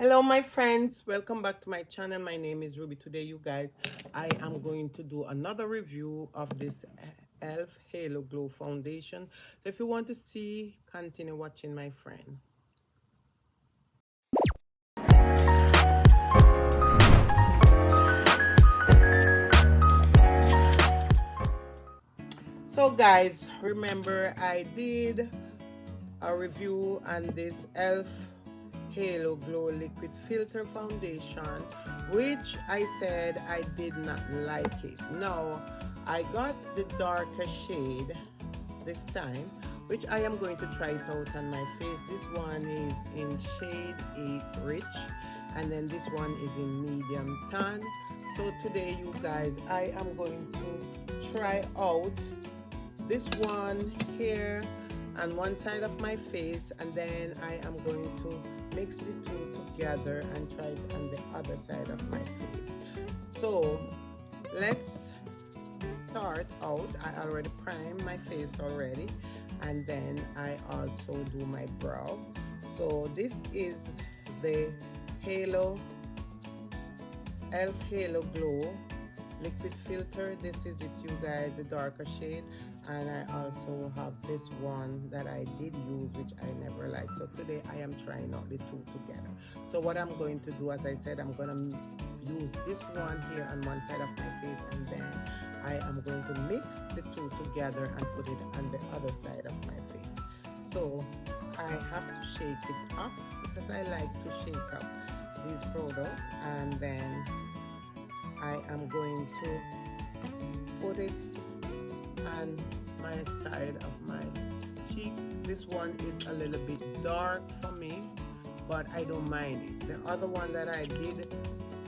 Hello my friends, welcome back to my channel. My name is Ruby. Today you guys, I am going to do another review of this elf halo glow foundation. So if you want to see, continue watching my friend. So guys, remember I did a review on this elf halo glow liquid filter foundation, which I said I did not like it. Now I got the darker shade this time, which I am going to try it out on my face. This one is in shade 8 rich, and then this one is in medium tan. So today you guys, I am going to try out this one here on one side of my face, and then I am going to mix the two together and try it on the other side of my face. So let's start out. I already primed my face already, and then I also do my brow. So this is the elf halo glow liquid filter. This is it you guys, the darker shade. And I also have this one that I did use, which I never liked. So today I am trying out the two together. So what I'm going to do, as I said, I'm going to use this one here on one side of my face, and then I am going to mix the two together and put it on the other side of my face. So I have to shake it up because I like to shake up these products, and then I am going to put it on my side of my cheek. This one is a little bit dark for me, but I don't mind it. The other one that I did,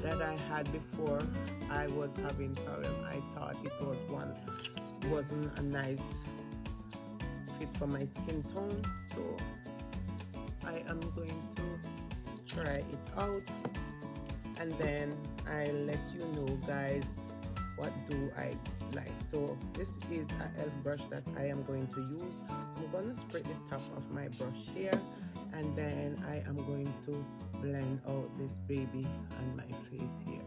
that I had before, I was having problem. I thought it wasn't a nice fit for my skin tone, so I am going to try it out, and then I'll let you know guys what do I like. So this is an elf brush that I am going to use. I'm going to spread the top of my brush here, and then I am going to blend out this baby on my face here.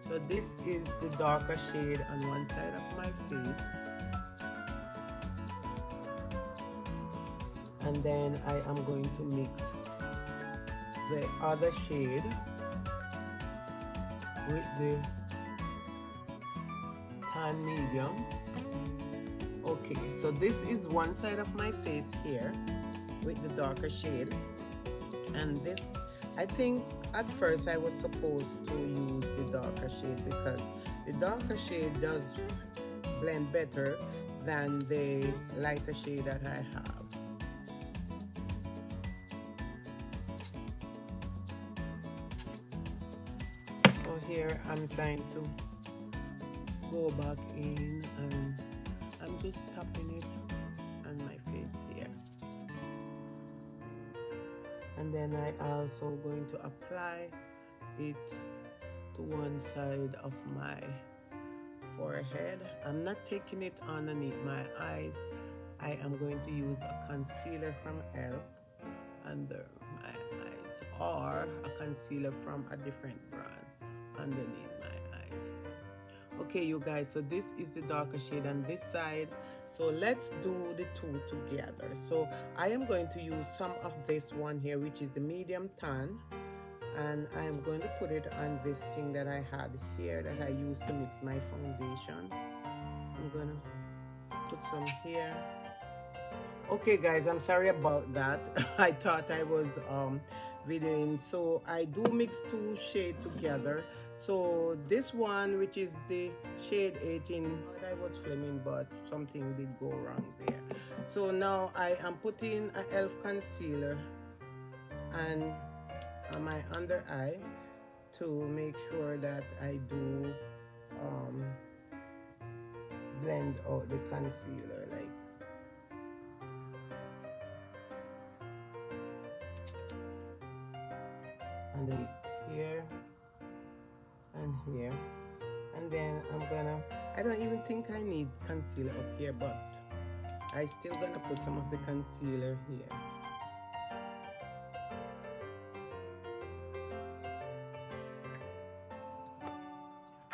So this is the darker shade on one side of my face, and then I am going to mix the other shade with the tan medium. Okay, so this is one side of my face here with the darker shade, and this, I think at first I was supposed to use the darker shade because the darker shade does blend better than the lighter shade that I have. So here I'm trying to go back in, and I'm just tapping it on my face here, and then I also going to apply it to one side of my forehead. I'm not taking it underneath my eyes. I am going to use a concealer from ELF under my eyes, or a concealer from a different brand underneath my eyes. Okay you guys, so this is the darker shade on this side, so let's do the two together. So I am going to use some of this one here, which is the medium tan, and I am going to put it on this thing that I had here that I used to mix my foundation. I'm gonna put some here. Okay guys, I'm sorry about that. I thought I was videoing. So I do mix two shades together. So this one, which is the shade 18, I was filming, but something did go wrong there. So now I am putting an ELF concealer on my under eye to make sure that I do blend out the concealer like. And then here and here, and then I don't even think I need concealer up here, but I still gonna put some of the concealer here.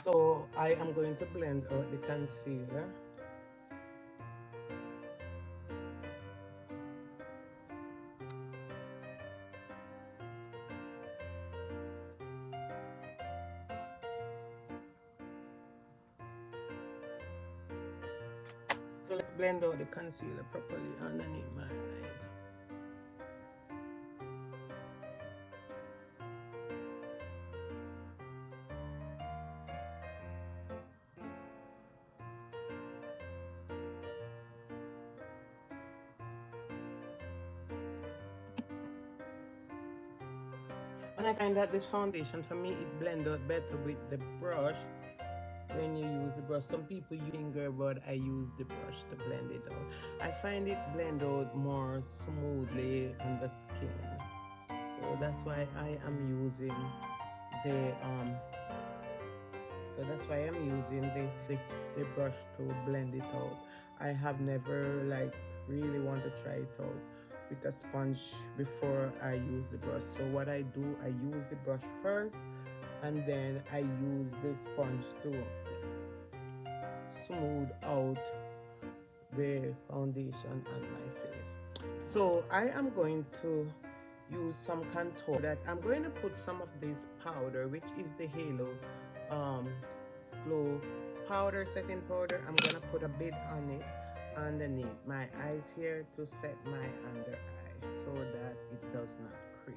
So I am going to blend out the concealer. So let's blend out the concealer properly underneath my eyes. And I find that this foundation, for me, it blends out better with the brush when you use the brush. Some people use finger, but I use the brush to blend it out. I find it blend out more smoothly on the skin. So that's why I am using the the brush to blend it out. I have never like really want to try it out with a sponge before I use the brush. So what I do, I use the brush first and then I use the sponge to smooth out the foundation on my face. So I am going to use some contour that I'm going to put some of this powder, which is the Halo um, Glow powder, setting powder. I'm gonna put a bit on it underneath my eyes here to set my under eye so that it does not crease.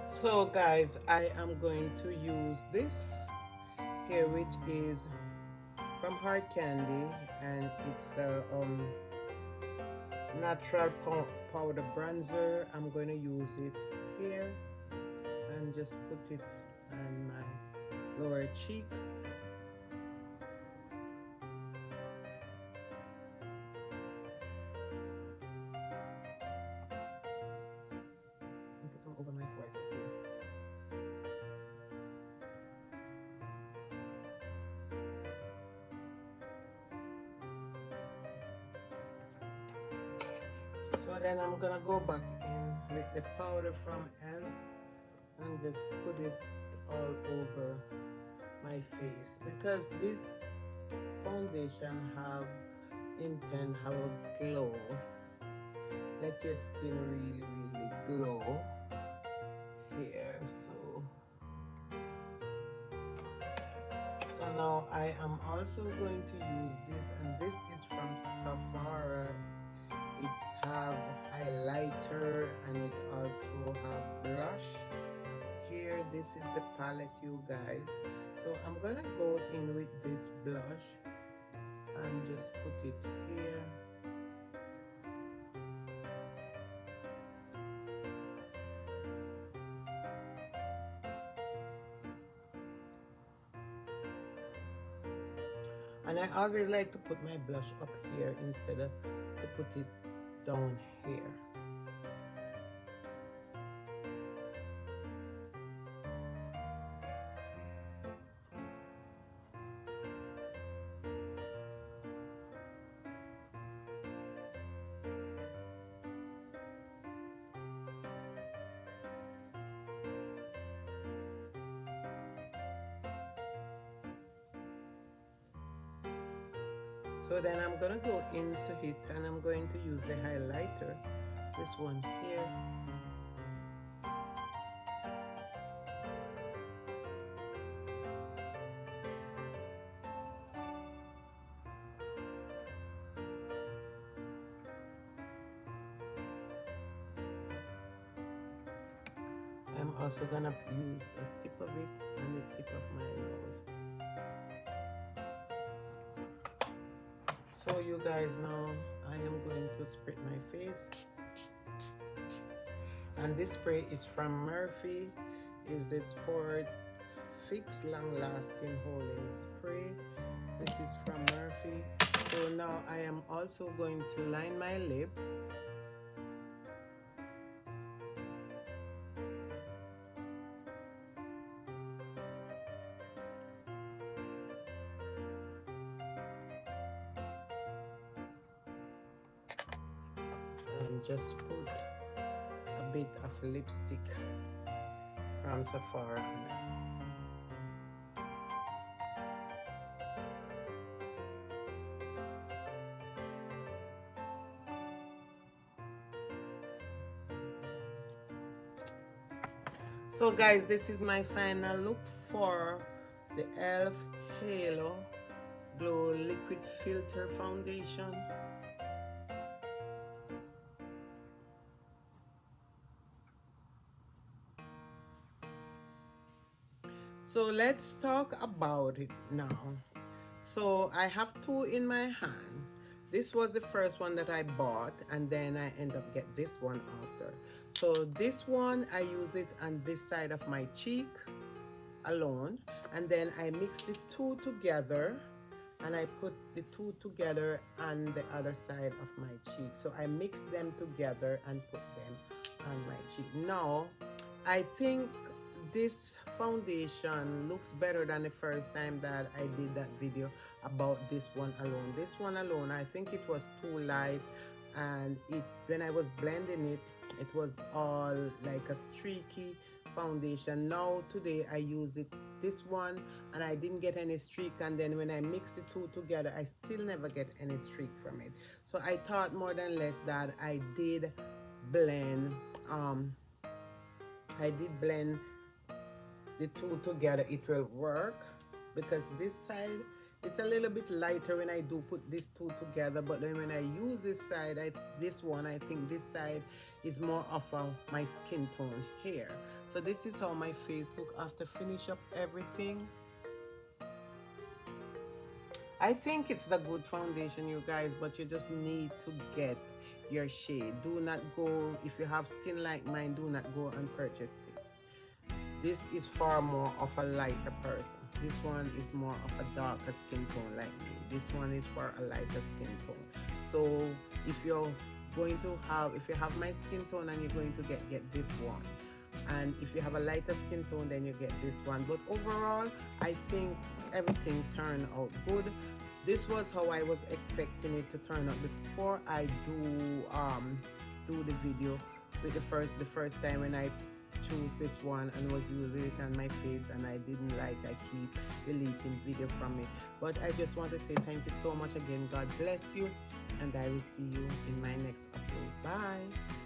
So guys, I am going to use this here, which is from Hard Candy, and it's a natural powder bronzer. I'm going to use it here and just put it on my lower cheek. And put some over my forehead too. So then I'm gonna go back in with the powder from N and just put it all over my face, because this foundation have intend have a glow. Let your skin really glow here. So now I am also going to use this, and this is from Sephora. It's have highlighter and it also have blush. Here, this is the palette, you guys. So I'm gonna go in with this blush and just put it here. And I always like to put my blush up here instead of to put it down here. So then I'm gonna go into it and I'm going to use the highlighter, this one here. I'm also gonna use a tip of it and the tip of my nose. So you guys, now I am going to spray my face. And this spray is from Murphy. Is the Sport Fix Long Lasting Holding Spray. This is from Murphy. So now I am also going to line my lip. just put a bit of lipstick from Sephora. So guys, this is my final look for the e.l.f. Halo Glow Liquid Filter Foundation. So let's talk about it now. So I have two in my hand. This was the first one that I bought, and then I end up get this one after. So this one, I use it on this side of my cheek alone, and then I mix the two together, and I put the two together on the other side of my cheek. So I mix them together and put them on my cheek. Now, I think this foundation looks better than the first time that I did that video about this one alone. This one alone, I think it was too light, and when I was blending it, it was all like a streaky foundation. Now today I used this one and I didn't get any streak, and then when I mix the two together, I still never get any streak from it. So I thought more than less that I did blend the two together, it will work, because this side, it's a little bit lighter when I do put these two together, but then when I use this side, this one, I think this side is more of my skin tone here. So this is how my face look after finish up everything. I think it's the good foundation, you guys, but you just need to get your shade. Do not go, if you have skin like mine, do not go and purchase this. This is far more of a lighter person. This one is more of a darker skin tone like me. This one is for a lighter skin tone. So if you have my skin tone and you're going to get this one. And if you have a lighter skin tone, then you get this one. But overall, I think everything turned out good. This was how I was expecting it to turn out before I do the video with the first time when I chose this one and was using it on my face, and I didn't like, I keep deleting video from it. But I just want to say thank you so much again. God bless you, and I will see you in my next upload. Bye.